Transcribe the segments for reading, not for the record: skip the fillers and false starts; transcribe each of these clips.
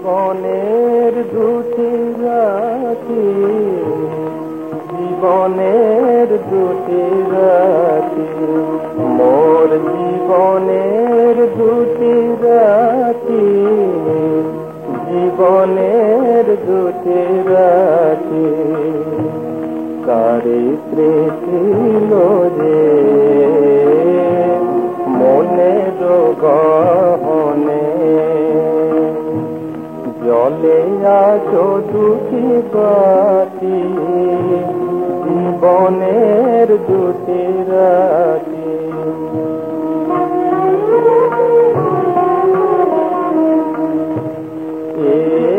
জীবনের দুটি রাতি, জীবনের দুটি রাতি, মোর জীবনের দুটি রাতি, জীবনের দুটি রাতি, কারিত্রে ছিল যে মনের গহনে, জলে আছো দুটি বাতি, জীবনের দুটি রাতি।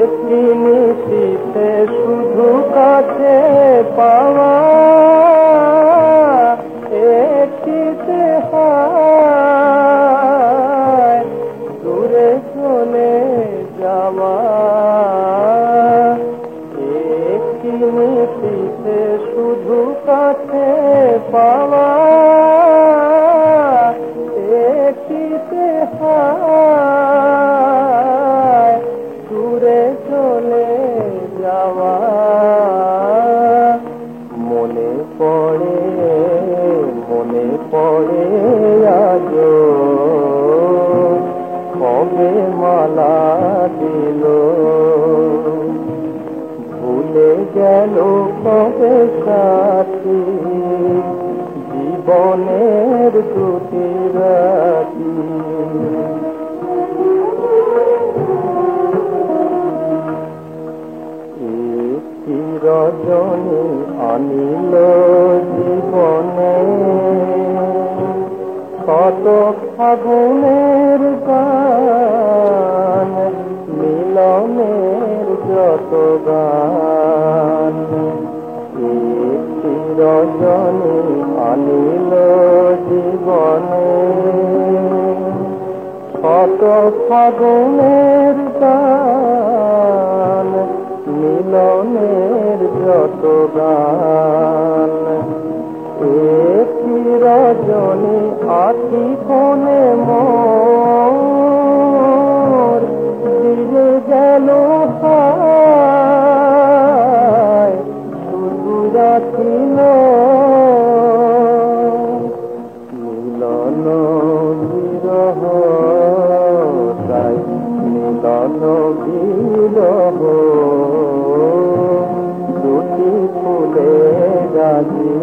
একটি নিশিতে শুধু কাছে পাওয়া, একটিতে হায় দূরে চলে যাওয়া, একটি নিশিতে শুধু কাছে পাওয়া, একটিতে হায় দূরে চলে যাওয়া। মনে পড়ে আজ কবে মালা দিল, ভুলে গেল কবে সাথী, জীবনের দুটি রাতি। একটি রজনী আনিল জীবনে, কত ফাগুনের গান, মিলনের যত গান। একটি রজনী আনিল জীবনে, কত ফাগুনের গান, মিলনের যত গান। একটি রজনী আখি কোণে মোর দিয়ে গেল হায়, শুধু রাখিল মিলন বিরহ, তাই মিলন বিরহ, দুটি ফুলে রাজি,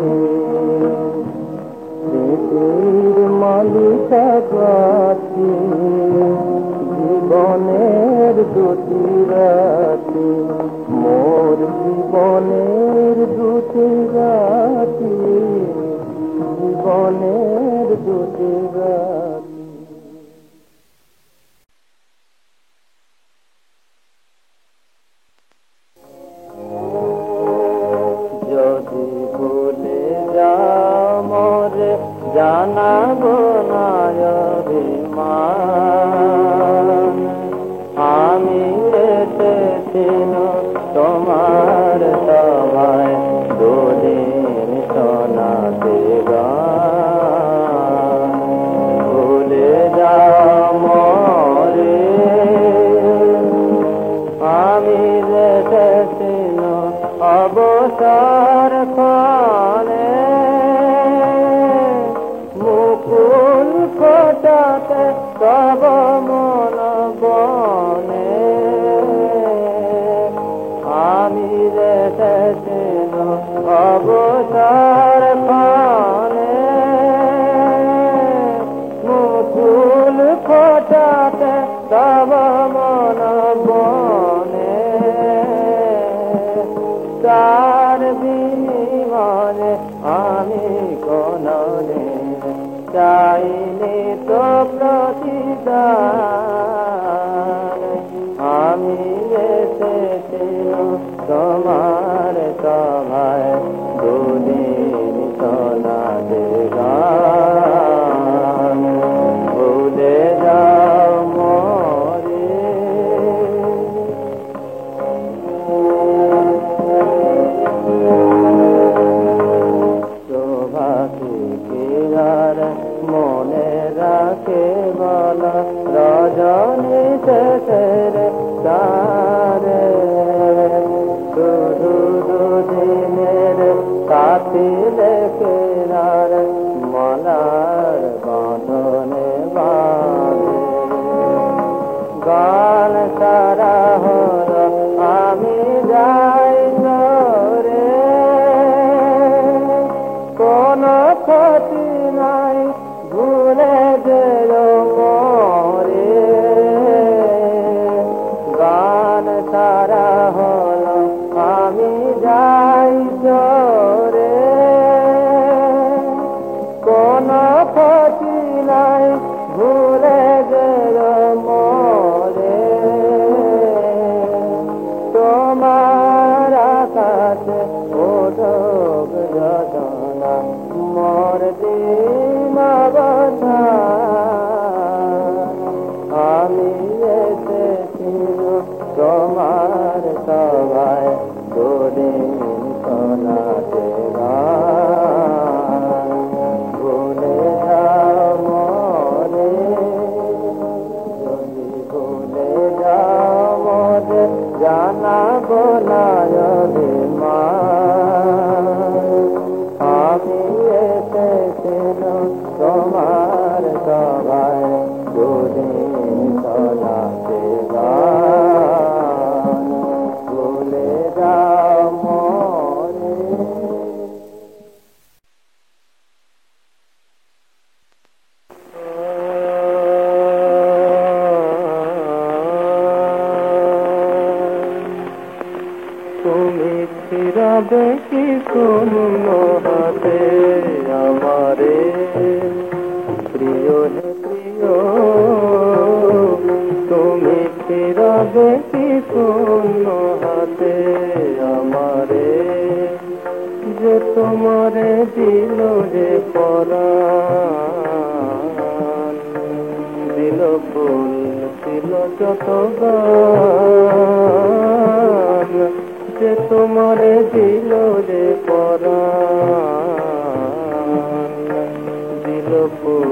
স্মৃতির মালিকা গাছি, জীবনের দুটি রাতি, মোর জীবনের দুটি রাতি, জীবনের দুটি রাতি। যদি ভুলে যাও মোরে জানাবো না অভিমান, আমি এসেছিল তোমার সভায় দুদিন শোনাতে গান। ভুলে যাও মোরে আমি এসেছিল অবসর ক্ষণে, মুকুল ফোটাতে তব মন বনে, আমি এসেছিল অবসর ক্ষণে, মুকুল ফোটাতে তব মন বনে। তার বিনিময়ে আমি কোনদিন চাইনি তো প্রতিদান, আমি এসেছিল তোমার সভায় দুদিন শোনাতে গান। ভুলে যাও মোরে মনে রাখে বল রজনী শেষের সাথী লেখে আর মালার বাঁধনে বাঁধে গান সারা হল আমি যাই রে কোনো ক্ষতি নাই ভুলে গেল মরে গান সারা হল আমি যাই রে কোনো ক্ষতি নাই ভুলে গেল মরে তোমার কাছে ওঠক যতনা মোর দিন আমি এসেছি তোমার সবাই দুদিন শোনাতে ভুলে যাও মরে যদি ভুলে যাও মরে জানাবো না মা আমি এসেছিল তোমার সবাই দুদিন শোনাতে ভুলে যাও মরে তুমি ফিরাবে কি কোন হাতে আমারে প্রিয় হে প্রিয় তুমি ফিরাবে কি কোন হাতে আমারে যে তোমারে দিল রে পরাণ দিল ফুল দিল যত গান যে তোমারে দিল রে পরাণ দিল ফুল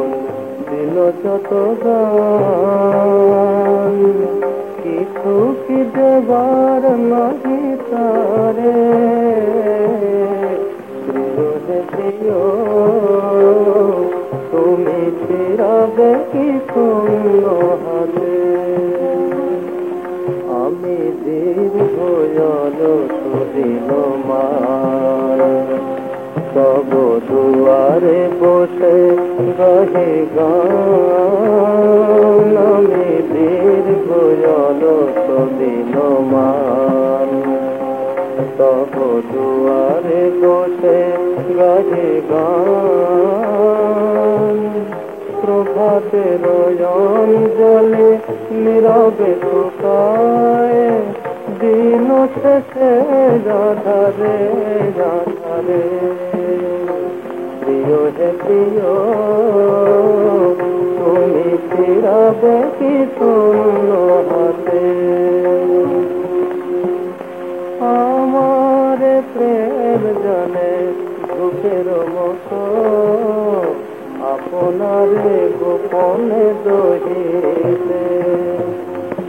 দিল যত গান কিছু কি দেবার নাহি তারে প্রিয় হে প্রিয় তুমি ফিরাবে কি কোন হাতে আমি দীর্ঘ সুদিন মার তব দুয়ারে বসে গাহে গান আমি দীর্ঘ সুদিন মার তব দুয়ারে বসে গাহে গান প্রভাতের অঞ্জলি নীরবে শুকায় দিন শেষে রাধারে রাধারে প্রিয় হে প্রিয় তুমি ফিরাবে কি শূন্য হাতে আমার প্রেম জানে ধূপের মতো আপনারে গোপনে দহিতে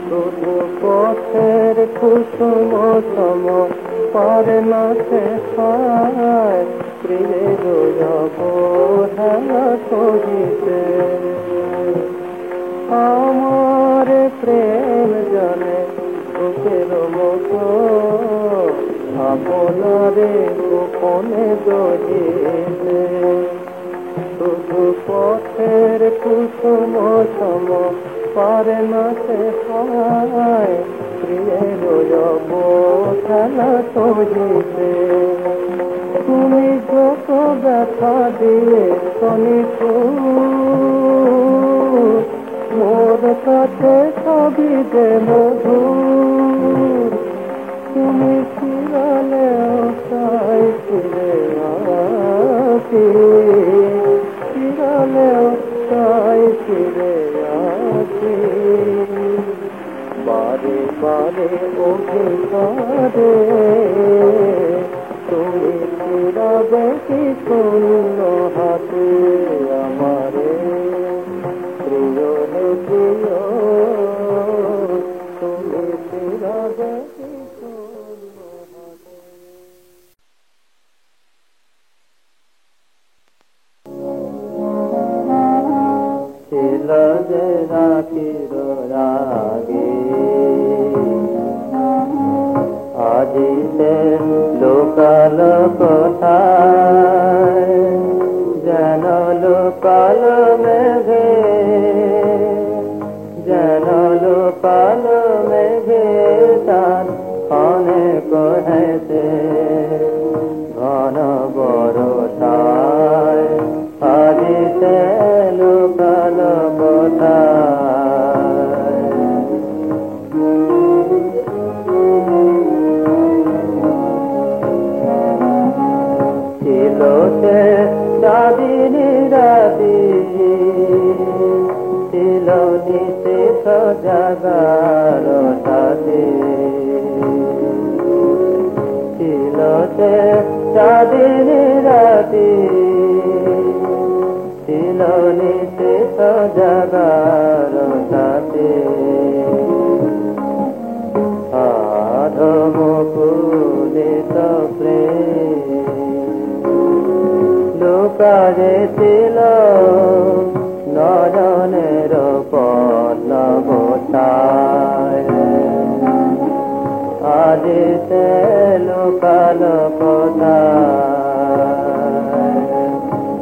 শুধু পথের কুসুম সম পারে না শেখায় প্রিয়ের অবহেলা করিতে আমার প্রেম জানে বুকের মতো আপনারে গোপনে দহিতে শুধু পথের কুসুম সম পারে না শেখায় প্রিয়ের অবহেলা করিতে তুমি যত ব্যথা দিয়ে শনিত মোর কাছে সবই যে মধুর তুমি ফিরালে তাই ফিরে আসি ফিরালে তাই ফিরে আসি বারে বারে অভিসারে তুমি ফিরাবে কি শূন্য হাতে আমারে প্রিয় হে প্রিয় তুমি ফিরাবে কি শূন্য হাতে রাখির রাগে আজিতে লোকাল কোথায় যেন লোকাল মেঘে যেন লোকাল মেঘে তার অনেক হেতে ঘন বরষায় আজিতে লোকাল কোথায় ছিল সে চাঁদিনী রাতি ছিল নিশীথ জাগার সাথী ছিল সে চাঁদিনী রাতি ছিল নিশীথ জাগার সাথী আধমুকুলিত প্রেম লুকারে ছিল নয়নের পদ্মবতায় আজিতে লোকাল কোথায়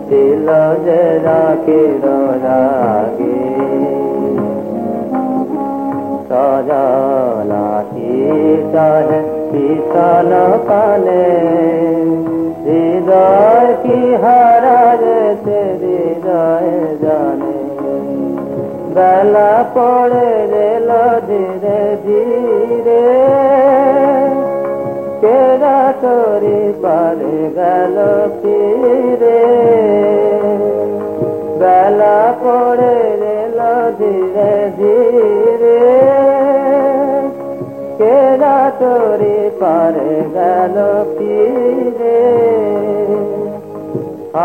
ছিল যে রাখির রাগে সজলাটি চাহে পিছন পানে হৃদয় কি হারাইছে হৃদয় জানে বেলা পড়ে গেল ধীরে ধীরে কেরা তোরি পারে গেল ফিরে বেলা পড়ে গেল ধীরে ধীরে কেরা তোরি পারে গেল ফিরে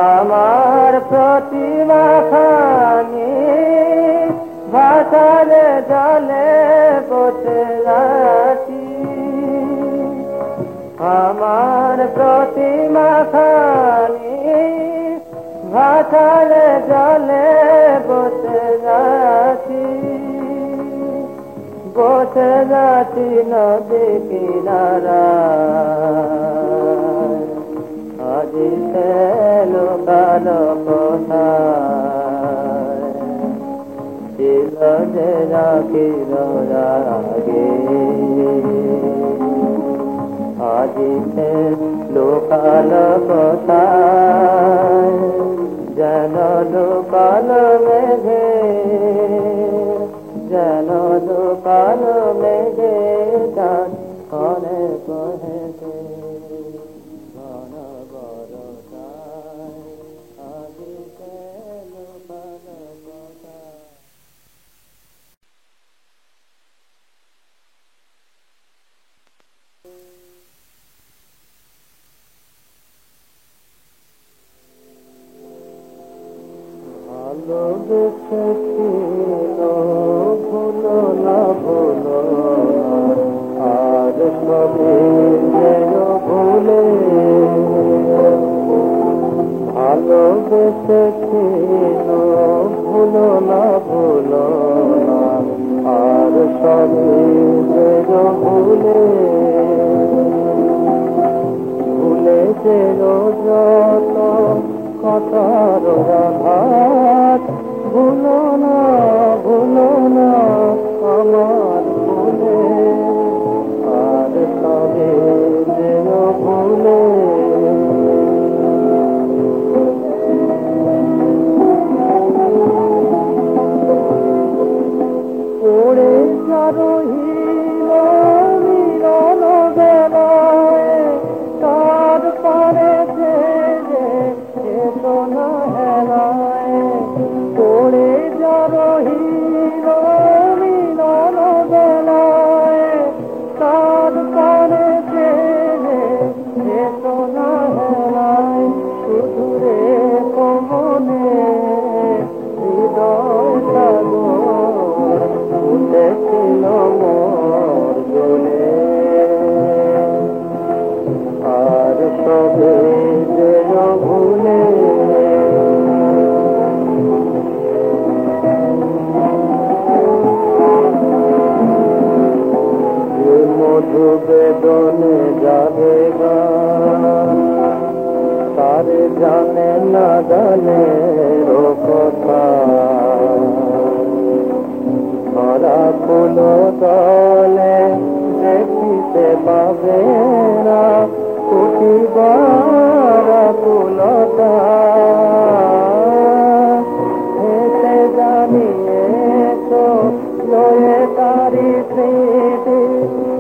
আমার প্রতিমা খানি ভাষারে জলে বসে আছি আমার প্রতিমা খানি ভাষারে জলে বসে আছি বসে যাচ্ছি নদী কিনারায় আজিতে লোকাল কোথায় ছিল যে রাখির রাগে আজিতে লোকাল কোথায় যেন লোকাল মেঘে যেন লোকাল মেঘে তার অনেক হেতে ঘন বরষায় আজিতে লোকাল কোথায় ভালোবেসেছিল ভুলো না ভুলো না আর সবে যেন ভুলে ভালোবেসেছিল ভুলো না ভুলো না আর সবে যেন ভুলে ভুলে যেন যত কথার আঘাত ভুলো না আমার ভুলে আর সবে যেন ভুলে পড়ে যারহিল মিলন বেলায় তার পারে যে সোনা হেলায় জানে না জানে কথা ধরা ফুল তলে দেখিতে পাবে না কুটিবার ফুলতা হেসে জানিয়ে তো লয়ে তারি স্মৃতি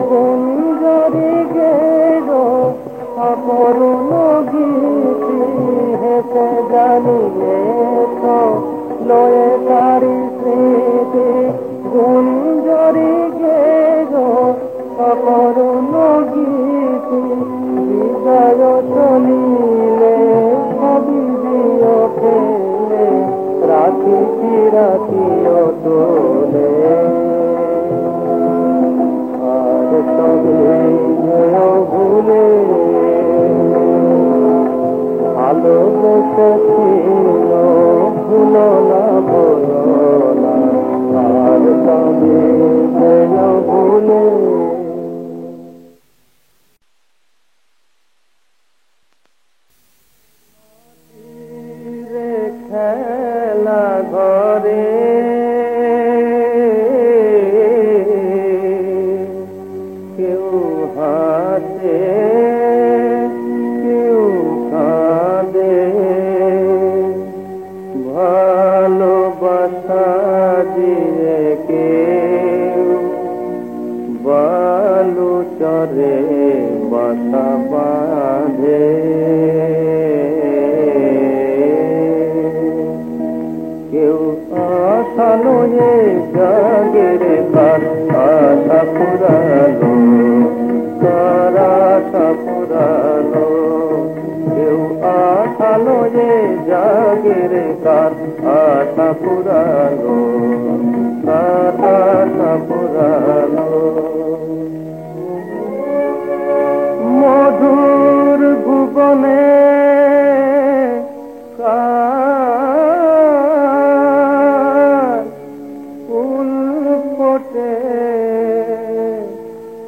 গুঞ্জরি গেরো অপরুণ গীতি হেসে জানিয়ে তো লয়ে তারি স্মৃতি গুঞ্জরি গেরো অপরুণ গীতি বিজয় চলিলে কবি দিও ফেলে রাখি রাখিও তোলে আর তবে ভুলে ভালোবেসেছিল ভুলো না বলো না আর তবে ভুলে খেলা ঘরে কেউ হাসে কেউ কাঁদে ভালোবাসা দিয়ে কেউ বালু চরে বাসা বাঁধে কেউ আশা লয়ে জাগের কার আশা পুরালো কার আশা পুরালো কেউ আশা লয়ে জাগের কার আশা পুরালো কার আশা পুরালো মধুর ভুবনে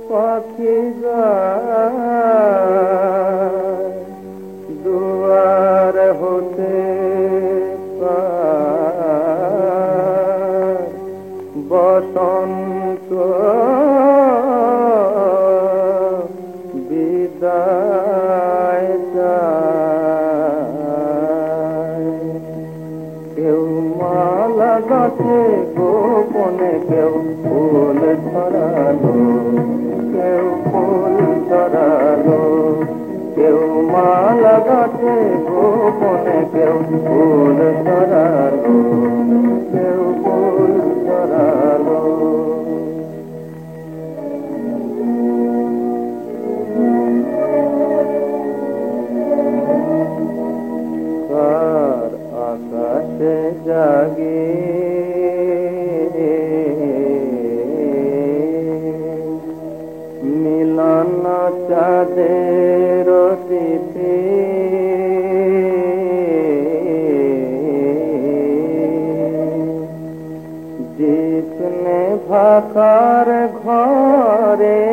পাখি দুয়ার হতে বসন্ত বিদায় কেউ মালা গাছে গোপনে কেউ ফুল ছড়ালো কেউ ফুল ছড়ালো কেউ মালা গাছে গোপনে কেউ ফুল ছড়ালো কেউ ফুল ছড়ালো কার আকাশে জাগে মিলন চাঁদের তিথি জিতনে ভাকার ঘরে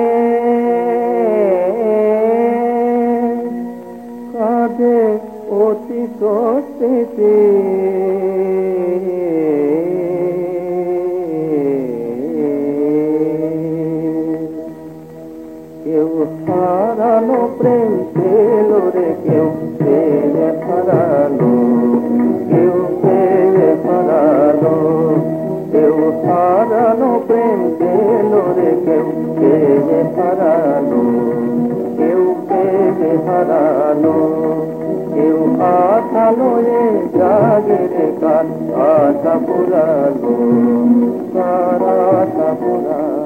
কাঁদে অতীত স্মৃতি কেউ হারানো প্রেম পেল রে কেউ পেয়ে হারালো কেউ পেয়ে হারালো কেউ হারানো প্রেম পেল রে কেউ পেয়ে হারালো কেউ পেয়ে হারালো কেউ আশা লয়ে জাগের কার আশা পুরালো কার আশা পুরালো